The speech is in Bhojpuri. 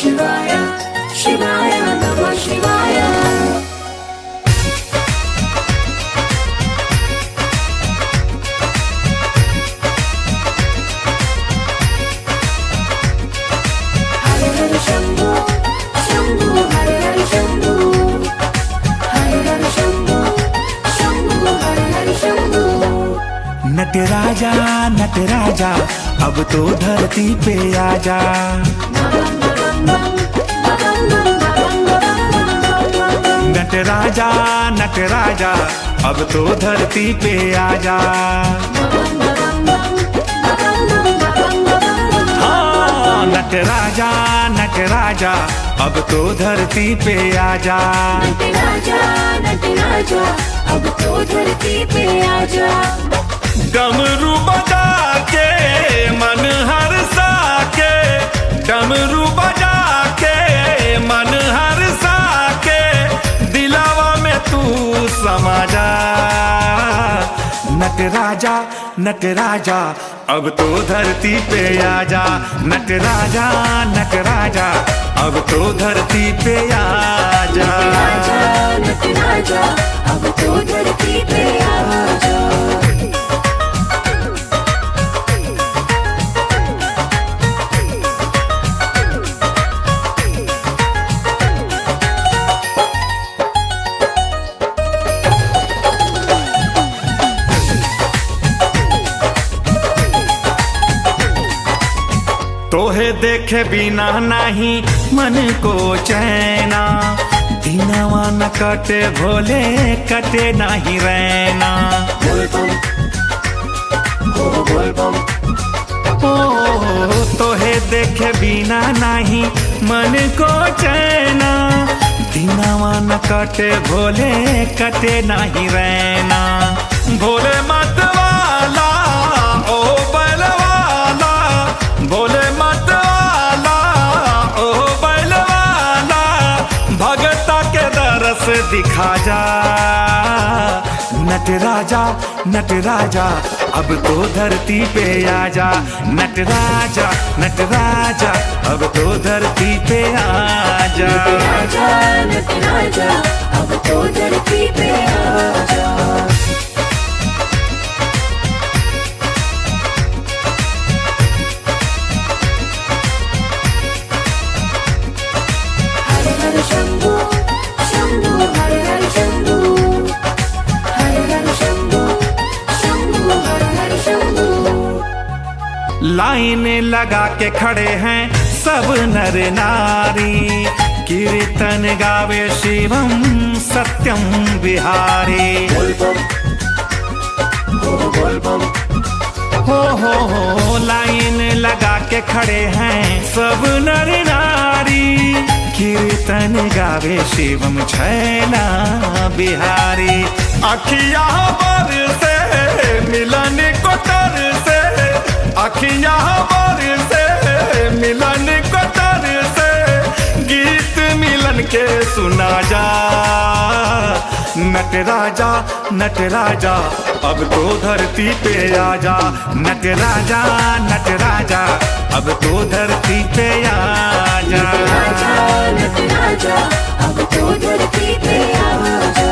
शिवाय शिवाय नमः शिवाय। हर हर शंभो शंभो हर हर शंभो, हर हर शंभो शंभो हर हर शंभो। नटराजा नटराजा अब तो धरती पे आजा। नटराजा नटराजा अब तो धरती पे आजा। हाँ नटराजा नटराजा अब तो धरती पे आजा। नटराजा नटराजा अब तो धरती पे आजा। डमरू बजा के मन हर्षा के, डमरू बजा के मन हर्षा के, दिलावा में तू समा जा। नटराजा नटराजा अब तो धरती पे आजा। नटराजा नटराजा अब तो धरती पे आजा। नटराजा नटराजा अब तो धरती पे आजा। तोहे देखे बिना नहीं मन को चैना, दिनवा न कटे भोले कटे नहीं रहना। बोल बम बोल बम। ओ तोहे देखे बिना नहीं मन को चैना, दिनवा न कटे भोले कटे नहीं रहना। भोले मत वाला ओ बलवाला, भोले मत वाला ओ बलवाला, भगता के दरस दिखा जा। नटराजा नटराजा अब तो धरती पे आजा। नटराजा नटराजा अब तो धरती पे आजा। नटराजा नटराजा अब तो धरती पे आजा। हर हर शंभो शंभो हर हर शंभो, हर हर शंभो शंभो हर हर शंभो। लाइन लगा के खड़े हैं सब नर नारी, कीर्तन गावे शिवम सत्यम बिहारी। बोल बम बोल बम। हो लाइन लगा के खड़े हैं सब नर नारी, कीर्तन गावे शिवम छैला बिहारी। अखिया बर से मिलन को तर से, अखिया बर से मिलन को तर से, गीत मिलन के सुना जा। नटराजा नटराजा अब तो धरती पे आजा। नटराजा नटराजा अब तो धरती पे आजा। नटराजा नटराजा अब तो धरती पे आजा।